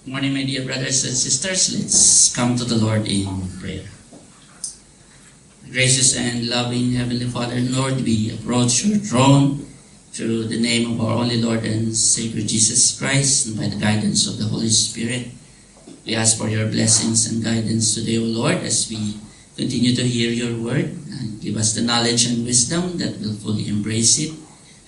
Good morning, my dear brothers and sisters. Let's come to the Lord in prayer. Gracious and loving Heavenly Father, Lord, we approach your throne through the name of our only Lord and Savior Jesus Christ, and by the guidance of the Holy Spirit. We ask for your blessings and guidance today, O Lord, as we continue to hear your word, and give us the knowledge and wisdom that will fully embrace it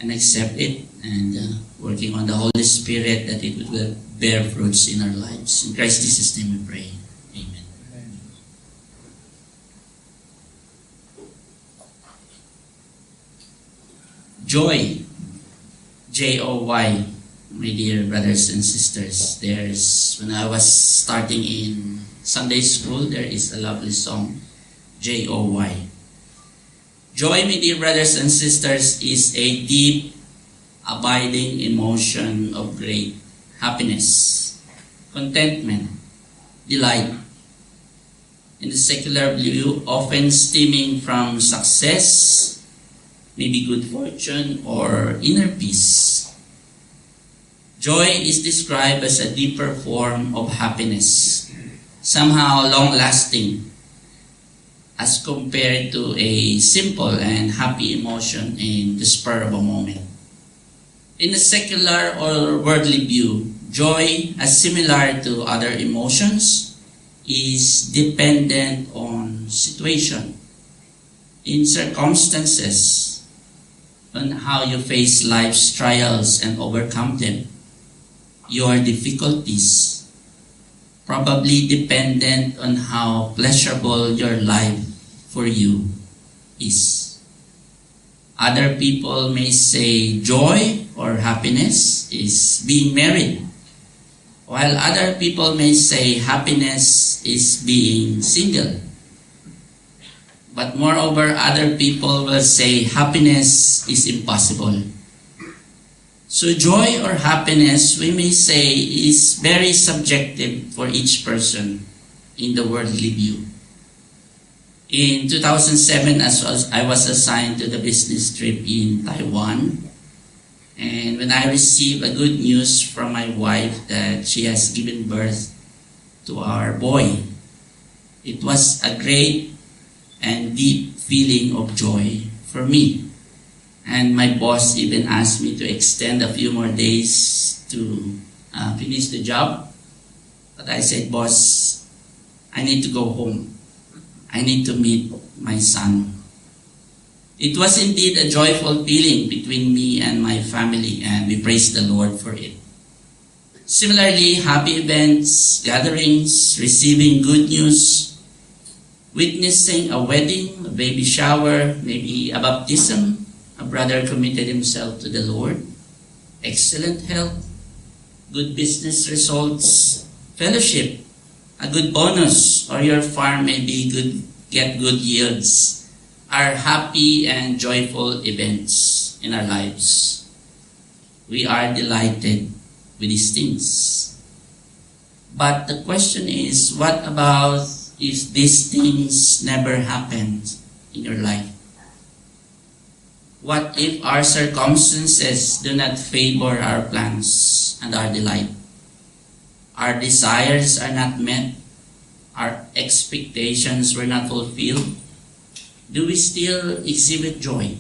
and accept it, and working on the Holy Spirit that it will bear fruits in our lives. In Christ Jesus' name we pray. Amen. Joy, J-O-Y, my dear brothers and sisters. When I was starting in Sunday school, there is a lovely song, J-O-Y. Joy, my dear brothers and sisters, is a deep, abiding emotion of great happiness, contentment, delight. In the secular view, often stemming from success, maybe good fortune, or inner peace. Joy is described as a deeper form of happiness, somehow long-lasting, as compared to a simple and happy emotion in the spur of a moment. In a secular or worldly view, joy, as similar to other emotions, is dependent on situation, in circumstances, on how you face life's trials and overcome them, your difficulties, probably dependent on how pleasurable your life for you is. Other people may say joy or happiness is being married, while other people may say happiness is being single. But moreover, other people will say happiness is impossible. So joy or happiness, we may say, is very subjective for each person in the worldly view. In 2007, I was assigned to the business trip in Taiwan. And when I received a good news from my wife that she has given birth to our boy, it was a great and deep feeling of joy for me. And my boss even asked me to extend a few more days to finish the job. But I said, boss, I need to go home. I need to meet my son. It was indeed a joyful feeling between me and my family, and we praise the Lord for it. Similarly, happy events, gatherings, receiving good news, witnessing a wedding, a baby shower, maybe a baptism, a brother committed himself to the Lord, excellent health, good business results, fellowship, a good bonus, or your farm may get good yields, are happy and joyful events in our lives. We are delighted with these things. But the question is, what about if these things never happened in your life? What if our circumstances do not favor our plans and our delight? Our desires are not met, our expectations were not fulfilled. Do we still exhibit joy?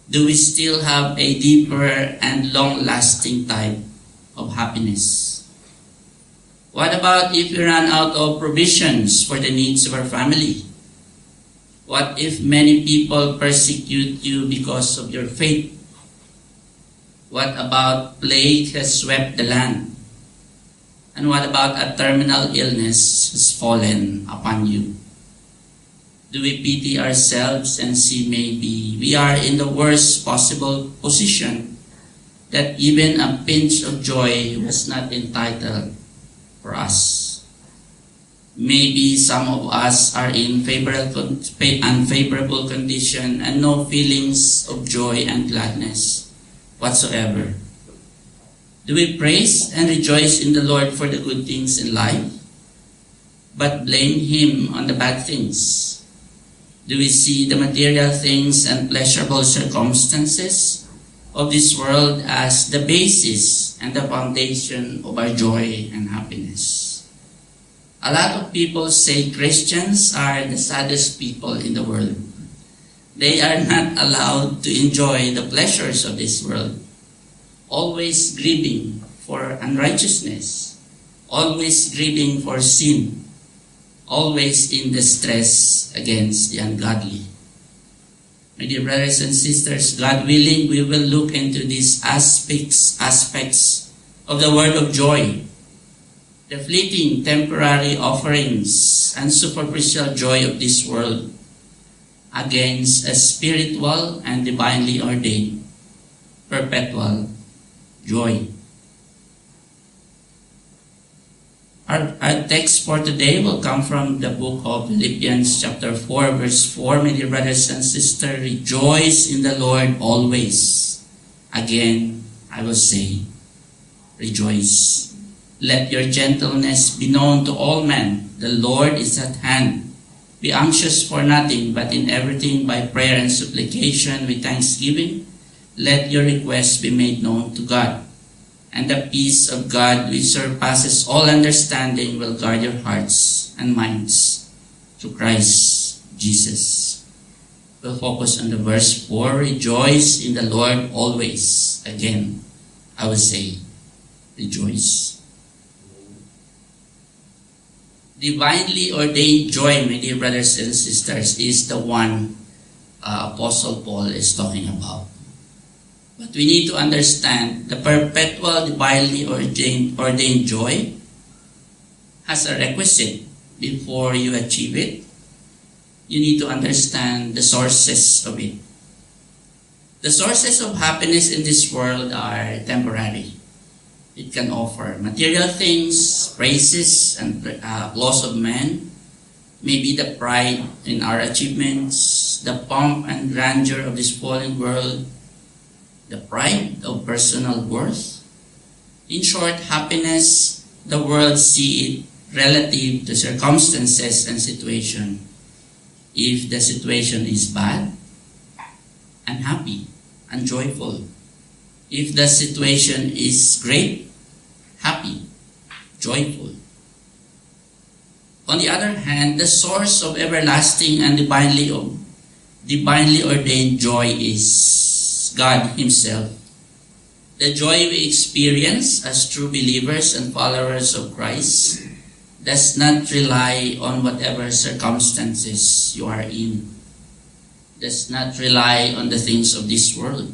Do we still have a deeper and long-lasting type of happiness? What about if we run out of provisions for the needs of our family? What if many people persecute you because of your faith? What about plague has swept the land? And what about a terminal illness has fallen upon you? Do we pity ourselves and see maybe we are in the worst possible position, that even a pinch of joy was not entitled for us? Maybe some of us are in unfavorable condition and no feelings of joy and gladness whatsoever. Do we praise and rejoice in the Lord for the good things in life, but blame Him on the bad things? Do we see the material things and pleasurable circumstances of this world as the basis and the foundation of our joy and happiness. A lot of people say Christians are the saddest people in the world. They are not allowed to enjoy the pleasures of this world, always grieving for unrighteousness, always grieving for sin, always in distress against the ungodly. My dear brothers and sisters, God willing, we will look into these aspects of the word of joy, the fleeting temporary offerings and superficial joy of this world against a spiritual and divinely ordained perpetual joy. Our text for today will come from the book of Philippians chapter 4 verse 4. My dear brothers and sisters, rejoice in the Lord always. Again, I will say, rejoice. Let your gentleness be known to all men. The Lord is at hand. Be anxious for nothing, but in everything by prayer and supplication with thanksgiving, let your requests be made known to God. And the peace of God which surpasses all understanding will guard your hearts and minds through Christ Jesus. We'll focus on the verse 4, rejoice in the Lord always. Again, I will say, rejoice. Divinely ordained joy, my dear brothers and sisters, is the one Apostle Paul is talking about. But we need to understand the perpetual divinely ordained joy has a requisite before you achieve it. You need to understand the sources of it. The sources of happiness in this world are temporary. It can offer material things, praises, and applause of men, maybe the pride in our achievements, the pomp and grandeur of this fallen world, the pride of personal worth. In short, happiness, the world see it relative to circumstances and situation. If the situation is bad, unhappy and joyful. If the situation is great, happy, joyful. On the other hand, the source of everlasting and divinely ordained joy is God Himself. The joy we experience as true believers and followers of Christ does not rely on whatever circumstances you are in. Does not rely on the things of this world.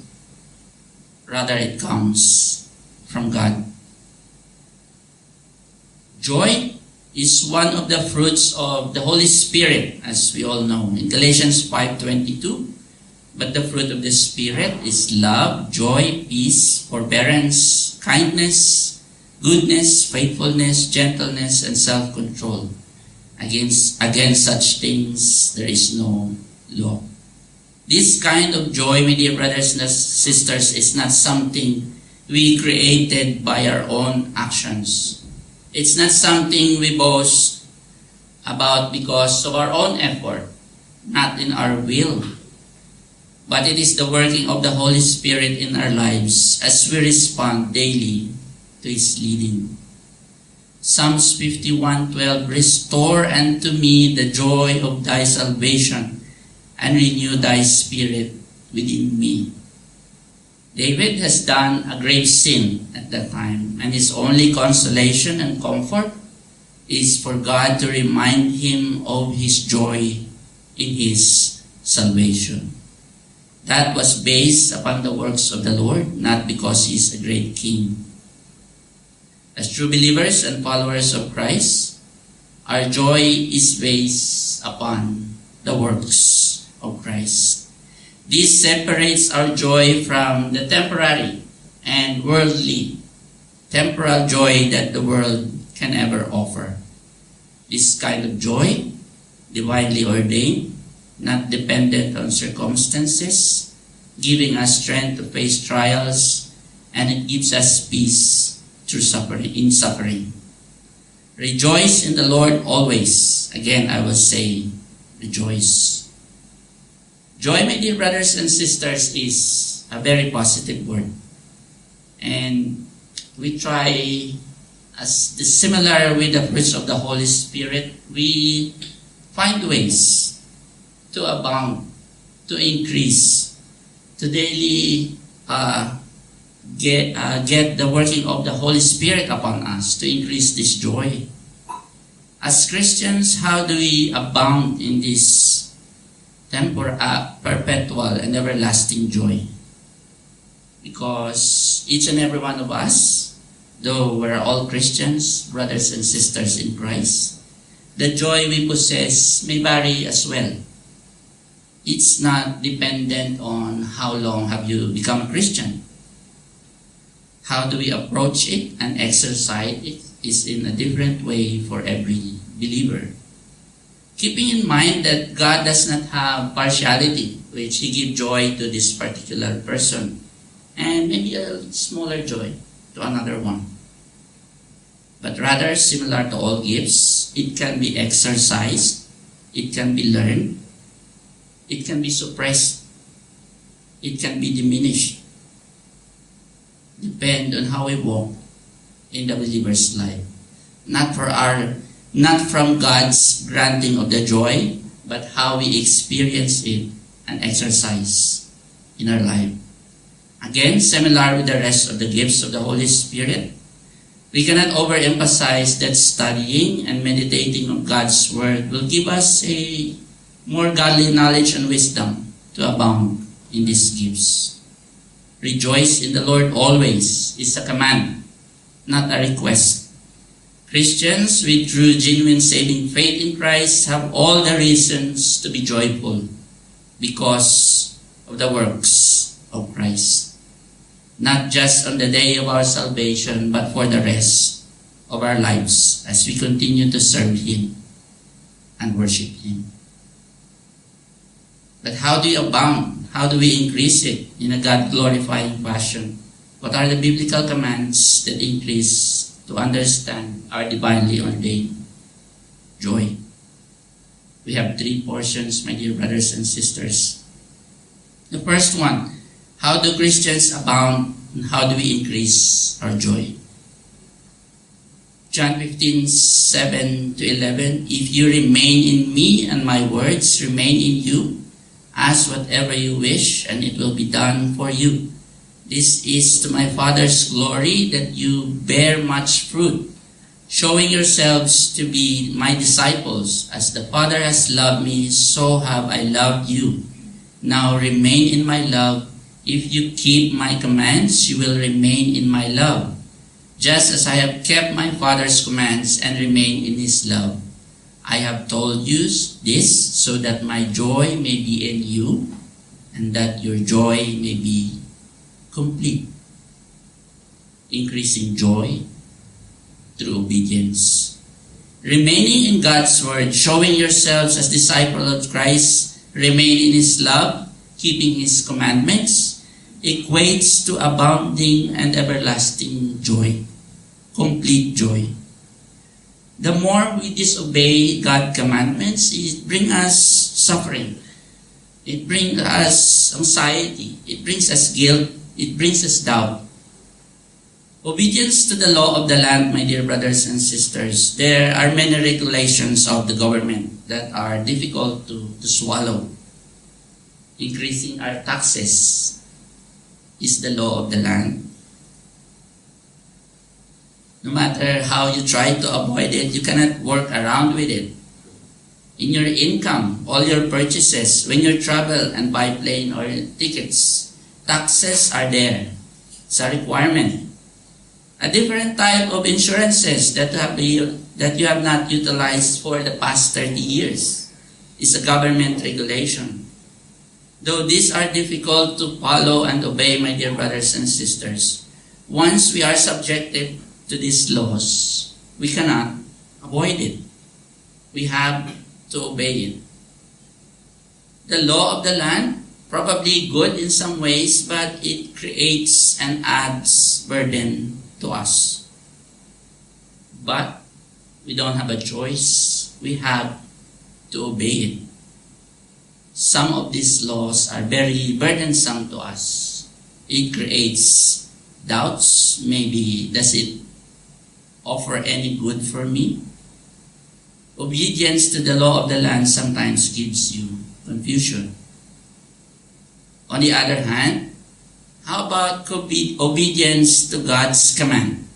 Rather, it comes from God. Joy is one of the fruits of the Holy Spirit, as we all know. In Galatians 5:22, but the fruit of the Spirit is love, joy, peace, forbearance, kindness, goodness, faithfulness, gentleness, and self-control. Against such things there is no law. This kind of joy, my dear brothers and sisters, is not something we created by our own actions. It's not something we boast about because of our own effort, not in our will. But it is the working of the Holy Spirit in our lives as we respond daily to His leading. Psalms 51:12, restore unto me the joy of thy salvation, and renew thy spirit within me. David has done a grave sin at that time, and his only consolation and comfort is for God to remind him of His joy in His salvation. That was based upon the works of the Lord, not because He is a great king. As true believers and followers of Christ, our joy is based upon the works of Christ. This separates our joy from the temporary and worldly, temporal joy that the world can ever offer. This kind of joy, divinely ordained, not dependent on circumstances, giving us strength to face trials, and it gives us peace through suffering. Rejoice in the Lord always. Again, I will say, rejoice. Joy, my dear brothers and sisters, is a very positive word. And we try, similar with the fruits of the Holy Spirit, we find ways to abound, to increase, to daily get the working of the Holy Spirit upon us, to increase this joy. As Christians, how do we abound in this perpetual and everlasting joy? Because each and every one of us, though we're all Christians, brothers and sisters in Christ, the joy we possess may vary as well. It's not dependent on how long have you become a Christian. How do we approach it and exercise it is in a different way for every believer. Keeping in mind that God does not have partiality, which He gives joy to this particular person, and maybe a smaller joy to another one. But rather, similar to all gifts, it can be exercised, it can be learned, it can be suppressed, it can be diminished. Depend on how we walk in the believer's life. Not from God's granting of the joy, but how we experience it and exercise in our life. Again, similar with the rest of the gifts of the Holy Spirit, we cannot overemphasize that studying and meditating on God's Word will give us a more godly knowledge and wisdom to abound in these gifts. Rejoice in the Lord always is a command, not a request. Christians with true, genuine saving faith in Christ have all the reasons to be joyful because of the works of Christ. Not just on the day of our salvation, but for the rest of our lives as we continue to serve Him and worship Him. But how do you abound? How do we increase it in a God-glorifying fashion? What are the biblical commands that increase to understand our divinely ordained joy? We have 3 portions, my dear brothers and sisters. The first one, how do Christians abound and how do we increase our joy? John 15:7-11, if you remain in me and my words remain in you, ask whatever you wish, and it will be done for you. This is to my Father's glory, that you bear much fruit, showing yourselves to be my disciples. As the Father has loved me, so have I loved you. Now remain in my love. If you keep my commands, you will remain in my love, just as I have kept my Father's commands and remain in His love. I have told you this so that my joy may be in you and that your joy may be complete. Increasing joy through obedience. Remaining in God's Word, showing yourselves as disciples of Christ, remain in His love, keeping His commandments, equates to abounding and everlasting joy, complete joy. The more we disobey God's commandments, it brings us suffering. It brings us anxiety. It brings us guilt. It brings us doubt. Obedience to the law of the land, my dear brothers and sisters, there are many regulations of the government that are difficult to swallow. Increasing our taxes is the law of the land. No matter how you try to avoid it, you cannot work around with it. In your income, all your purchases, when you travel and buy plane or tickets, taxes are there. It's a requirement. A different type of insurances that you have not utilized for the past 30 years is a government regulation. Though these are difficult to follow and obey, my dear brothers and sisters, once we are subjected to these laws, we cannot avoid it. We have to obey it. The law of the land, probably good in some ways, but it creates and adds burden to us. But we don't have a choice. We have to obey it. Some of these laws are very burdensome to us. It creates doubts. Maybe, does it offer any good for me? Obedience to the law of the land sometimes gives you confusion. On the other hand, how about obedience to God's command?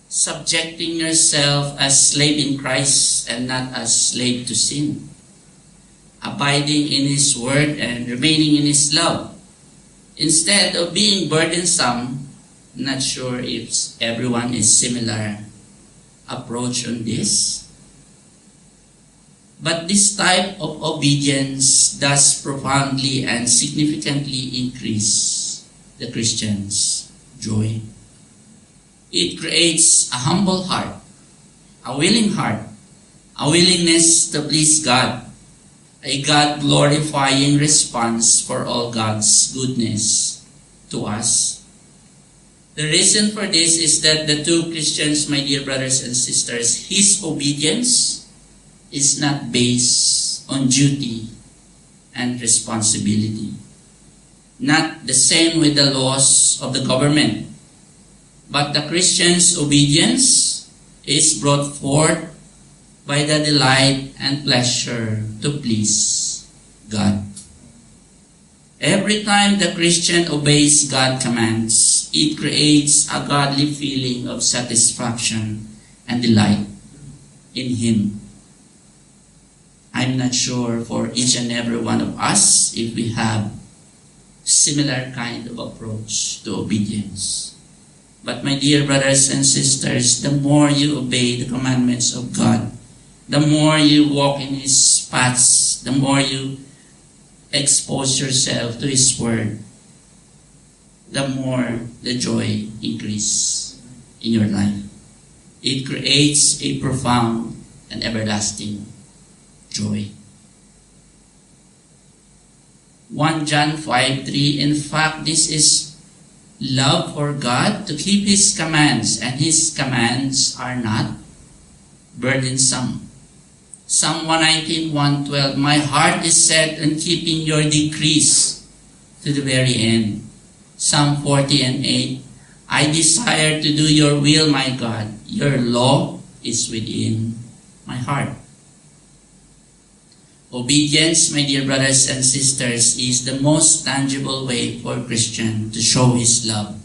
Subjecting yourself as slave in Christ and not as slave to sin. Abiding in His word and remaining in His love. Instead of being burdensome, not sure if everyone is similar approach on this. But this type of obedience does profoundly and significantly increase the Christian's joy. It creates a humble heart, a willing heart, a willingness to please God, a God-glorifying response for all God's goodness to us. The reason for this is that the two Christians, my dear brothers and sisters, his obedience is not based on duty and responsibility. Not the same with the laws of the government. But the Christian's obedience is brought forth by the delight and pleasure to please God. Every time the Christian obeys God's commands, it creates a godly feeling of satisfaction and delight in Him. I'm not sure for each and every one of us if we have similar kind of approach to obedience. But my dear brothers and sisters, the more you obey the commandments of God, the more you walk in His paths, the more you expose yourself to His word, the more the joy increases in your life. It creates a profound and everlasting joy. 1 John 5:3. In fact, this is love for God, to keep His commands, and His commands are not burdensome. Psalm 119:112. My heart is set on keeping your decrees to the very end. Psalm 40:8. I desire to do your will, my God. Your law is within my heart. Obedience, my dear brothers and sisters, is the most tangible way for a Christian to show his love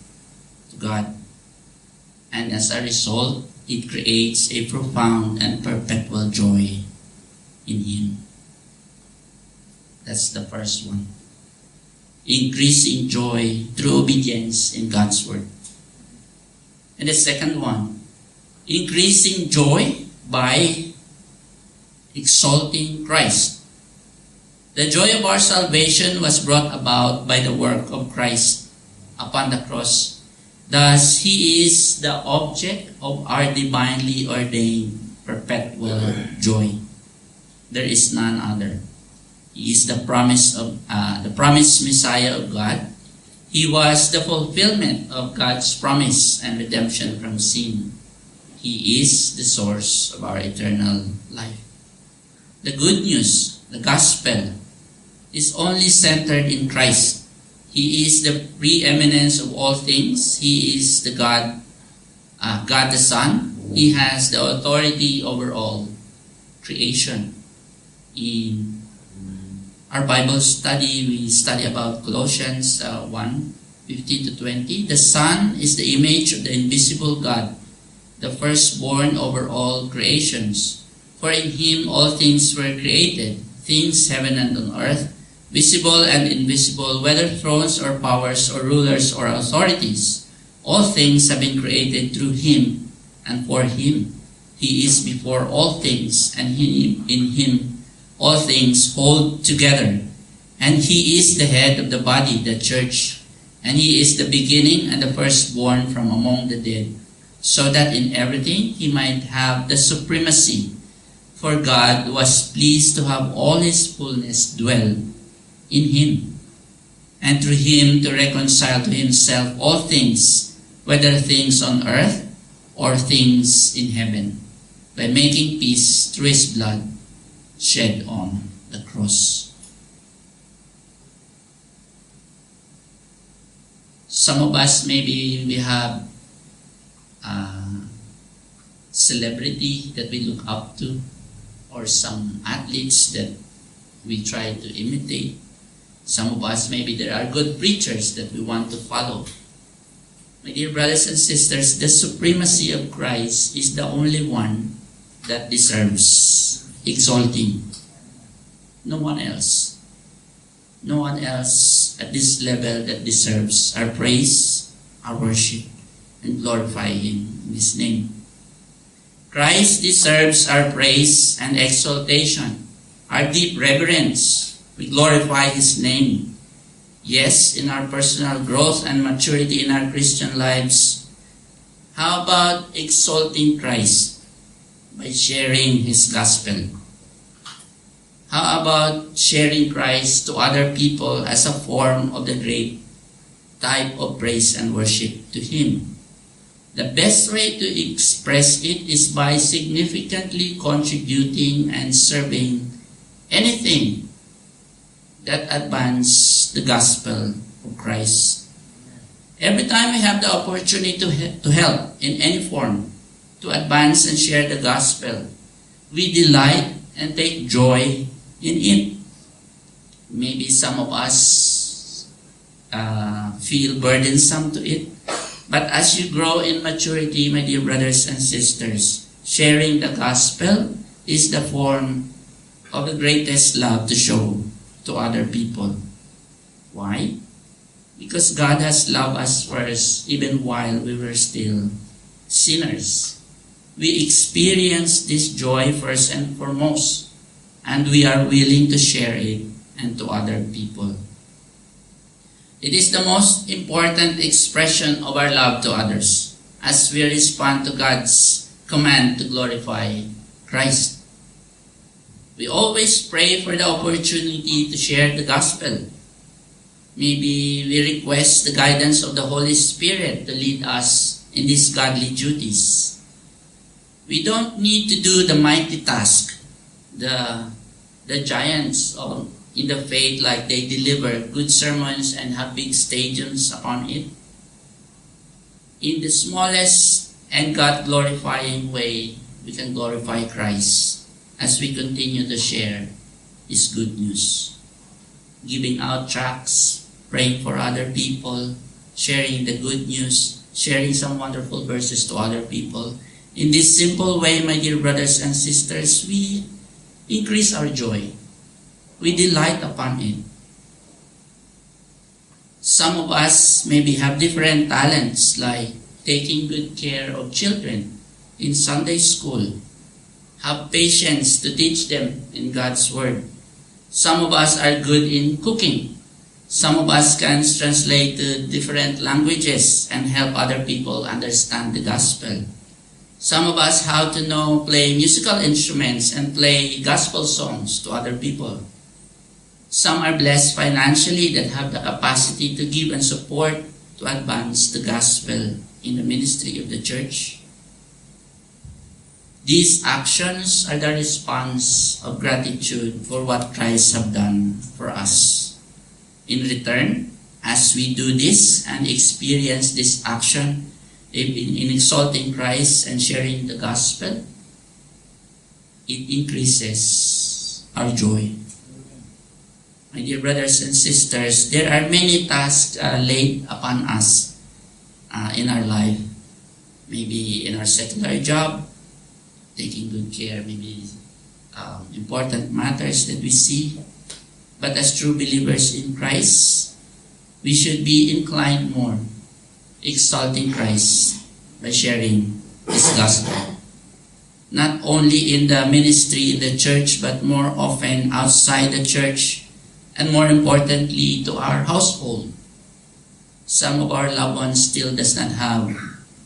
to God. And as a result, it creates a profound and perpetual joy in Him. That's the first one. Increasing joy through obedience in God's Word. And the second one, increasing joy by exalting Christ. The joy of our salvation was brought about by the work of Christ upon the cross. Thus, He is the object of our divinely ordained perpetual joy. There is none other. He is the promised Messiah of God. He was the fulfillment of God's promise and redemption from sin. He is the source of our eternal life. The good news, the gospel, is only centered in Christ. He is the preeminence of all things. He is the God the Son. He has the authority over all creation. In our Bible study, we study about Colossians 1:15-20. The Son is the image of the invisible God, the firstborn over all creations. For in Him all things were created, things heaven and on earth, visible and invisible, whether thrones or powers or rulers or authorities. All things have been created through Him and for Him. He is before all things, and in Him all things hold together. And He is the head of the body, the church. And He is the beginning and the firstborn from among the dead, so that in everything He might have the supremacy. For God was pleased to have all His fullness dwell in Him, and through Him to reconcile to Himself all things, whether things on earth or things in heaven, by making peace through His blood shed on the cross. Some of us, maybe we have a celebrity that we look up to, or some athletes that we try to imitate. Some of us, maybe there are good preachers that we want to follow. My dear brothers and sisters, the supremacy of Christ is the only one that deserves exalting. No one else. No one else at this level that deserves our praise, our worship, and glorify Him in His name. Christ deserves our praise and exaltation, our deep reverence. We glorify His name. Yes, in our personal growth and maturity in our Christian lives. How about exalting Christ by sharing His gospel? How about sharing Christ to other people as a form of the great type of praise and worship to Him? The best way to express it is by significantly contributing and serving anything that advances the gospel of Christ. Every time we have the opportunity to help in any form, to advance and share the gospel, we delight and take joy in it. Maybe some of us feel burdensome to it. But as you grow in maturity, my dear brothers and sisters, sharing the gospel is the form of the greatest love to show to other people. Why? Because God has loved us first even while we were still sinners. We experience this joy first and foremost, and we are willing to share it and to other people. It is the most important expression of our love to others as we respond to God's command to glorify Christ. We always pray for the opportunity to share the gospel. Maybe we request the guidance of the Holy Spirit to lead us in these godly duties. We don't need to do the mighty task, the giants in the faith, like they deliver good sermons and have big stadiums upon it. In the smallest and God-glorifying way, we can glorify Christ as we continue to share His good news. Giving out tracts, praying for other people, sharing the good news, sharing some wonderful verses to other people. In this simple way, my dear brothers and sisters, we increase our joy. We delight upon it. Some of us maybe have different talents, like taking good care of children in Sunday school, have patience to teach them in God's Word. Some of us are good in cooking. Some of us can translate to different languages and help other people understand the gospel. Some of us how to play musical instruments and play gospel songs to other people. Some are blessed financially that have the capacity to give and support to advance the gospel in the ministry of the church. These actions are the response of gratitude for what Christ has done for us. In return, as we do this and experience this action in exalting Christ and sharing the gospel, it increases our joy. My dear brothers and sisters, there are many tasks laid upon us in our life. Maybe in our secular job, taking good care, maybe important matters that we see. But as true believers in Christ, we should be inclined more, exalting Christ by sharing His gospel. Not only in the ministry in the church, but more often outside the church, and more importantly to our household. Some of our loved ones still does not have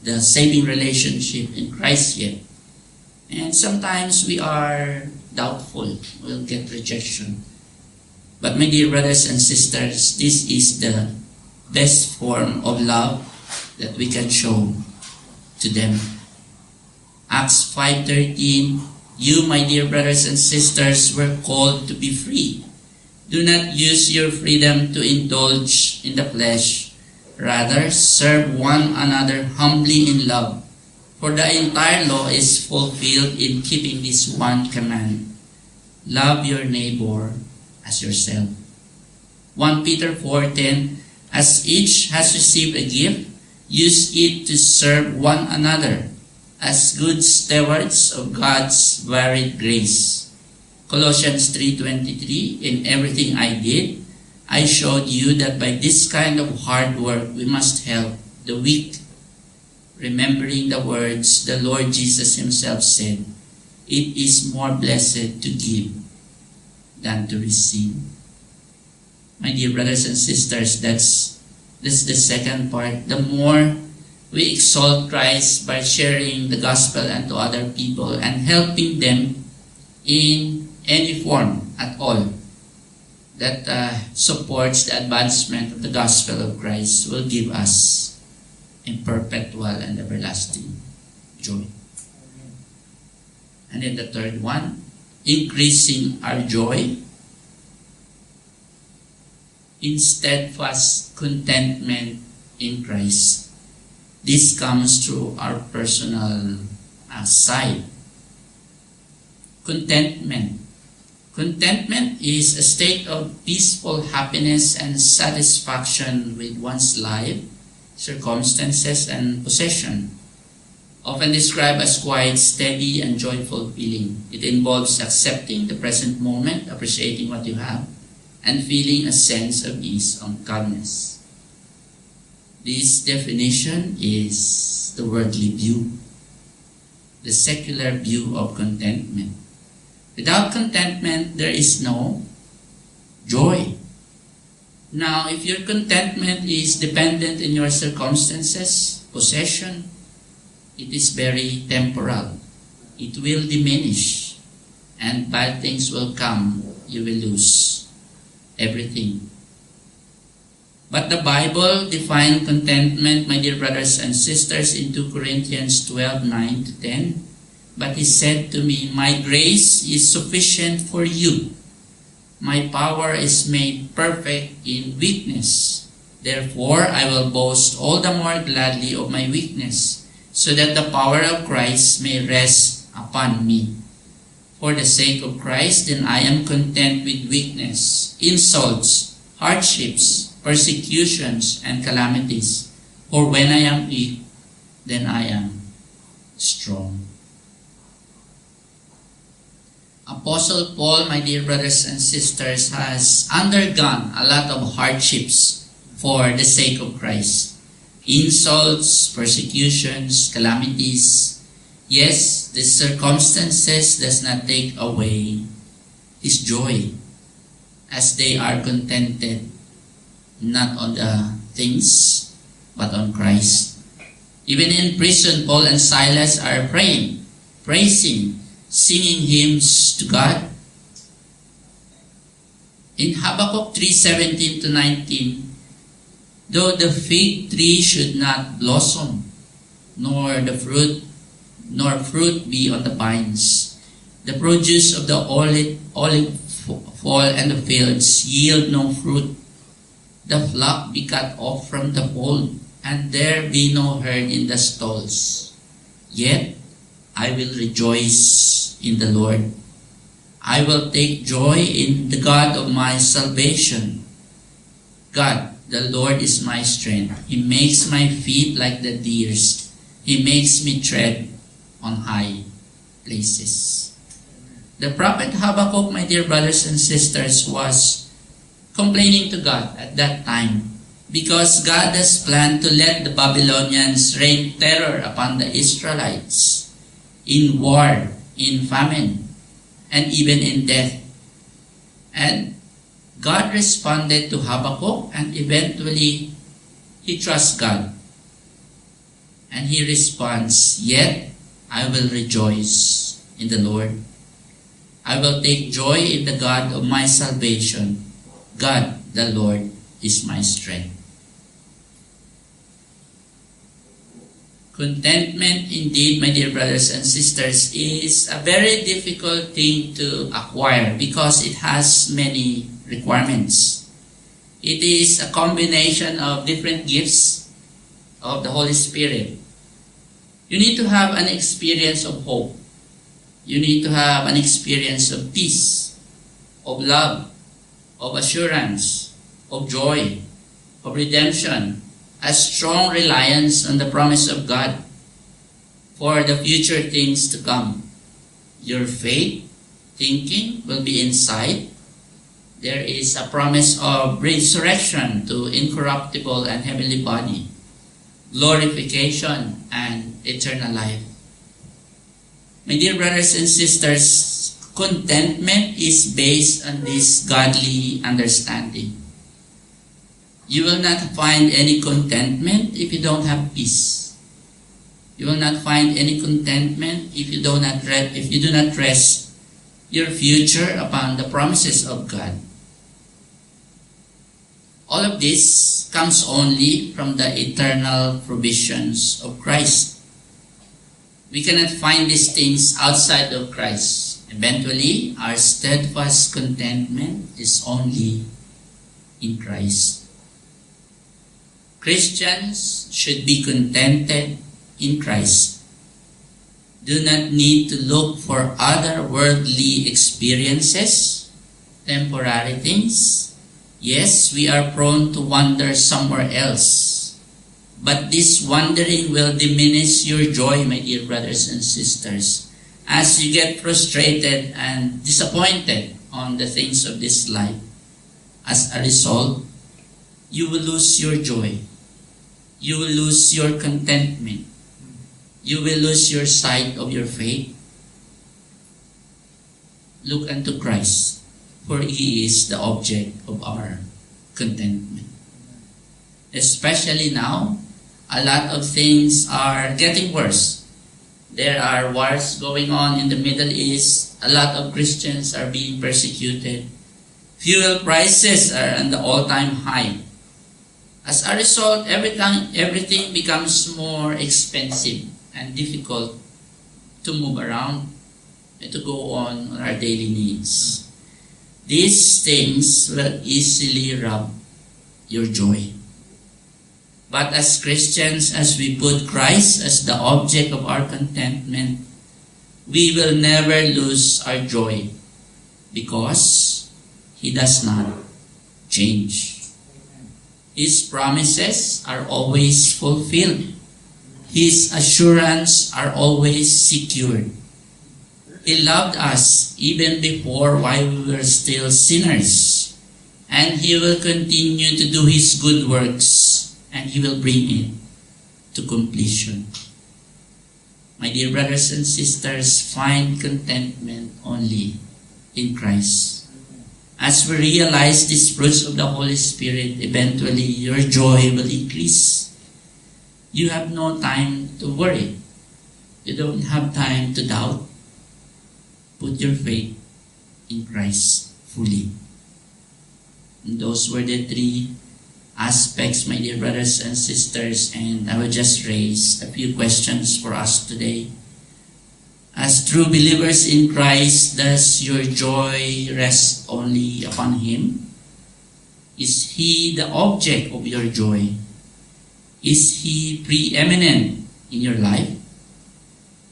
the saving relationship in Christ yet. And sometimes we are doubtful, we'll get rejection. But my dear brothers and sisters, this is the best form of love that we can show to them. Acts 5:13, you, my dear brothers and sisters, were called to be free. Do not use your freedom to indulge in the flesh. Rather, serve one another humbly in love. For the entire law is fulfilled in keeping this one command: love your neighbor as yourself. 1 Peter 4:10, as each has received a gift, use it to serve one another as good stewards of God's varied grace. Colossians 3:23, in everything I did, I showed you that by this kind of hard work we must help the weak, remembering the words the Lord Jesus himself said, it is more blessed to give than to receive. My dear brothers and sisters, that's the second part. The more we exalt Christ by sharing the gospel unto other people and helping them in any form at all that supports the advancement of the gospel of Christ, will give us a perpetual and everlasting joy. And then the third one, increasing our joy in steadfast contentment in Christ. This comes through our personal side. Contentment. Contentment is a state of peaceful happiness and satisfaction with one's life, circumstances, and possession. Often described as quiet, steady, and joyful feeling. It involves accepting the present moment, appreciating what you have, and feeling a sense of ease and calmness. This definition is the worldly view, the secular view of contentment. Without contentment, there is no joy. Now, if your contentment is dependent in your circumstances, possession, it is very temporal. It will diminish, and bad things will come. You will lose everything. But the Bible defines contentment, my dear brothers and sisters, in 2 Corinthians 12:9-10. But he said to me, my grace is sufficient for you. My power is made perfect in weakness. Therefore, I will boast all the more gladly of my weakness, so that the power of Christ may rest upon me. For the sake of Christ, then I am content with weakness, insults, hardships, persecutions, and calamities. For when I am weak, then I am strong. Apostle Paul, my dear brothers and sisters, has undergone a lot of hardships for the sake of Christ. Insults, persecutions, calamities. Yes, the circumstances does not take away his joy, as they are contented not on the things but on Christ. Even in prison, Paul and Silas are praying, praising, singing hymns to God. In Habakkuk 3:17-19, though the fig tree should not blossom, nor fruit be on the vines, the produce of the olive fall and the fields yield no fruit, the flock be cut off from the fold, and there be no herd in the stalls. Yet I will rejoice in the Lord. I will take joy in the God of my salvation. God, the Lord is my strength. He makes my feet like the deer's. He makes me tread on high places. The prophet Habakkuk, my dear brothers and sisters, was complaining to God at that time because God has planned to let the Babylonians rain terror upon the Israelites in war, in famine, and even in death. And God responded to Habakkuk, and eventually he trusts God. And he responds, yet I will rejoice in the Lord. I will take joy in the God of my salvation. God, the Lord, is my strength. Contentment, indeed, my dear brothers and sisters, is a very difficult thing to acquire because it has many requirements. It is a combination of different gifts of the Holy Spirit. You need to have an experience of hope. You need to have an experience of peace, of love, of assurance, of joy, of redemption, a strong reliance on the promise of God for the future things to come. Your faith, thinking will be inside. There is a promise of resurrection to incorruptible and heavenly body, glorification, and eternal life. My dear brothers and sisters, contentment is based on this godly understanding. You will not find any contentment if you don't have peace. You will not find any contentment if you do not rest your future upon the promises of God. All of this comes only from the eternal provisions of Christ. We cannot find these things outside of Christ. Eventually, our steadfast contentment is only in Christ. Christians should be contented in Christ. Do not need to look for other worldly experiences, temporary things. Yes, we are prone to wander somewhere else. But this wandering will diminish your joy, my dear brothers and sisters, as you get frustrated and disappointed on the things of this life. As a result, you will lose your joy. You will lose your contentment. You will lose your sight of your faith. Look unto Christ, for He is the object of our contentment. Especially now, a lot of things are getting worse. There are wars going on in the Middle East. A lot of Christians are being persecuted. Fuel prices are at the all-time high. As a result, everything becomes more expensive and difficult to move around and to go on our daily needs. These things will easily rob your joy. But as Christians, as we put Christ as the object of our contentment, we will never lose our joy because He does not change. His promises are always fulfilled. His assurance are always secured. He loved us even before while we were still sinners. And He will continue to do His good works, and He will bring it to completion. My dear brothers and sisters, find contentment only in Christ. As we realize these fruits of the Holy Spirit, eventually your joy will increase. You have no time to worry. You don't have time to doubt. Put your faith in Christ fully. And those were the three aspects, my dear brothers and sisters, and I will just raise a few questions for us today. As true believers in Christ, does your joy rest only upon Him? Is He the object of your joy? Is He preeminent in your life?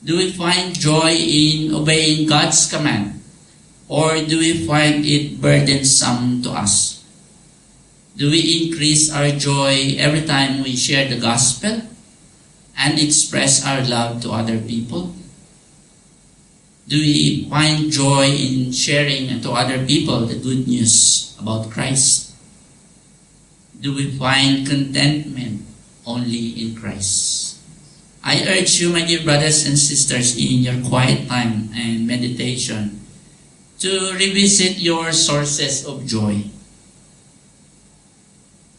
Do we find joy in obeying God's command? Or do we find it burdensome to us? Do we increase our joy every time we share the gospel and express our love to other people? Do we find joy in sharing to other people the good news about Christ? Do we find contentment only in Christ? I urge you, my dear brothers and sisters, in your quiet time and meditation, to revisit your sources of joy.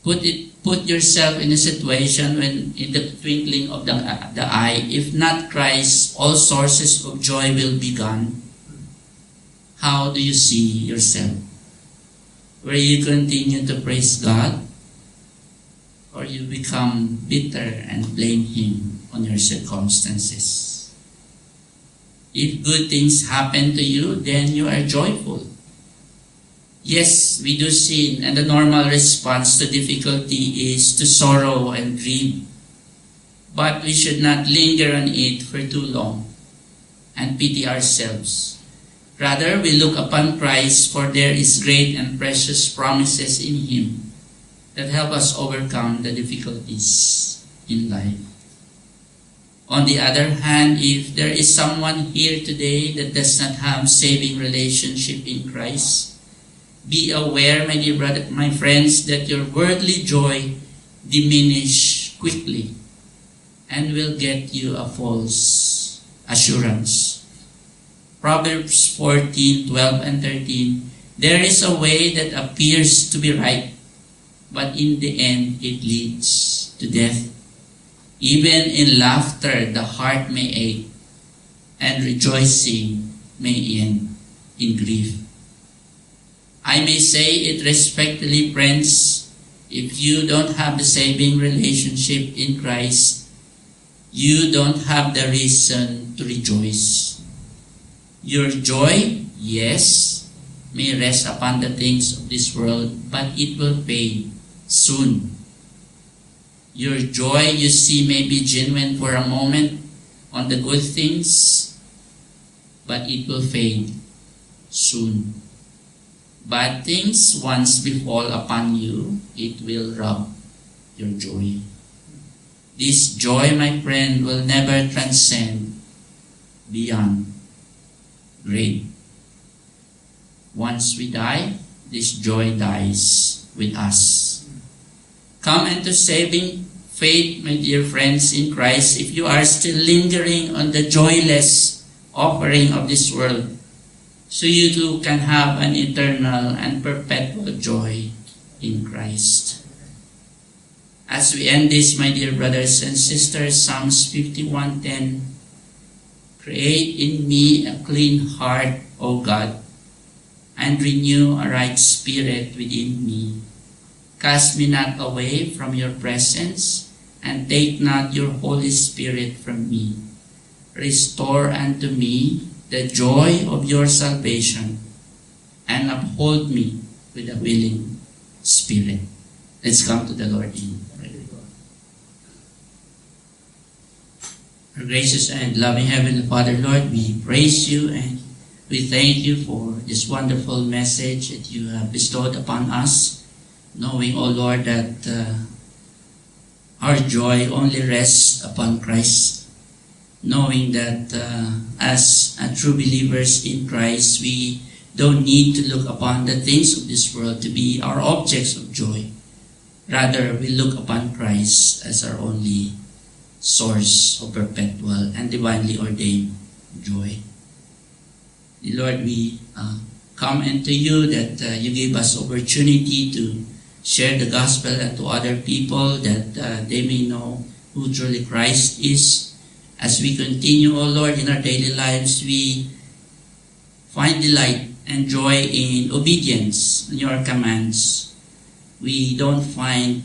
Put yourself in a situation when, in the twinkling of the eye, if not Christ, all sources of joy will be gone. How do you see yourself? Will you continue to praise God? Or you become bitter and blame Him on your circumstances? If good things happen to you, then you are joyful. Yes, we do sin, and the normal response to difficulty is to sorrow and grieve. But we should not linger on it for too long and pity ourselves. Rather, we look upon Christ, for there is great and precious promises in Him that help us overcome the difficulties in life. On the other hand, if there is someone here today that does not have saving relationship in Christ, be aware, my dear brother, my friends, that your worldly joy diminish quickly and will get you a false assurance. Proverbs 14:12 and 13, there is a way that appears to be right, but in the end it leads to death. Even in laughter the heart may ache, and rejoicing may end in grief. I may say it respectfully, friends, if you don't have the saving relationship in Christ, you don't have the reason to rejoice. Your joy, yes, may rest upon the things of this world, but it will fade soon. Your joy, you see, may be genuine for a moment on the good things, but it will fade soon. Bad things, once befall upon you, it will rob your joy. This joy, my friend, will never transcend beyond grave. Once we die, this joy dies with us. Come into saving faith, my dear friends in Christ, if you are still lingering on the joyless offering of this world, so you too can have an eternal and perpetual joy in Christ. As we end this, my dear brothers and sisters, Psalms 51:10, create in me a clean heart, O God, and renew a right spirit within me. Cast me not away from your presence, and take not your Holy Spirit from me. Restore unto me the joy of your salvation, and uphold me with a willing spirit. Let's come to the Lord in prayer. Our gracious and loving Heavenly Father, Lord, we praise you and we thank you for this wonderful message that you have bestowed upon us, knowing, O Lord, that our joy only rests upon Christ, knowing that as true believers in Christ, we don't need to look upon the things of this world to be our objects of joy. Rather, we look upon Christ as our only source of perpetual and divinely ordained joy. Lord, we come into you that you gave us opportunity to share the gospel to other people, that they may know who truly Christ is. As we continue, O Lord, in our daily lives, we find delight and joy in obedience in your commands. We don't find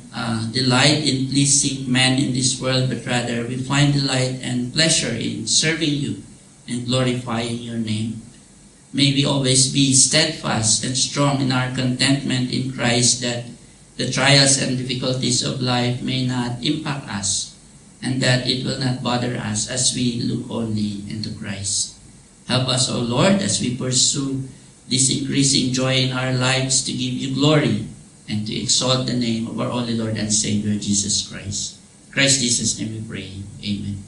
delight in pleasing men in this world, but rather we find delight and pleasure in serving you and glorifying your name. May we always be steadfast and strong in our contentment in Christ, that the trials and difficulties of life may not impact us, and that it will not bother us as we look only into Christ. Help us, O Lord, as we pursue this increasing joy in our lives, to give you glory and to exalt the name of our only Lord and Savior, Jesus Christ. Christ Jesus' name we pray. Amen.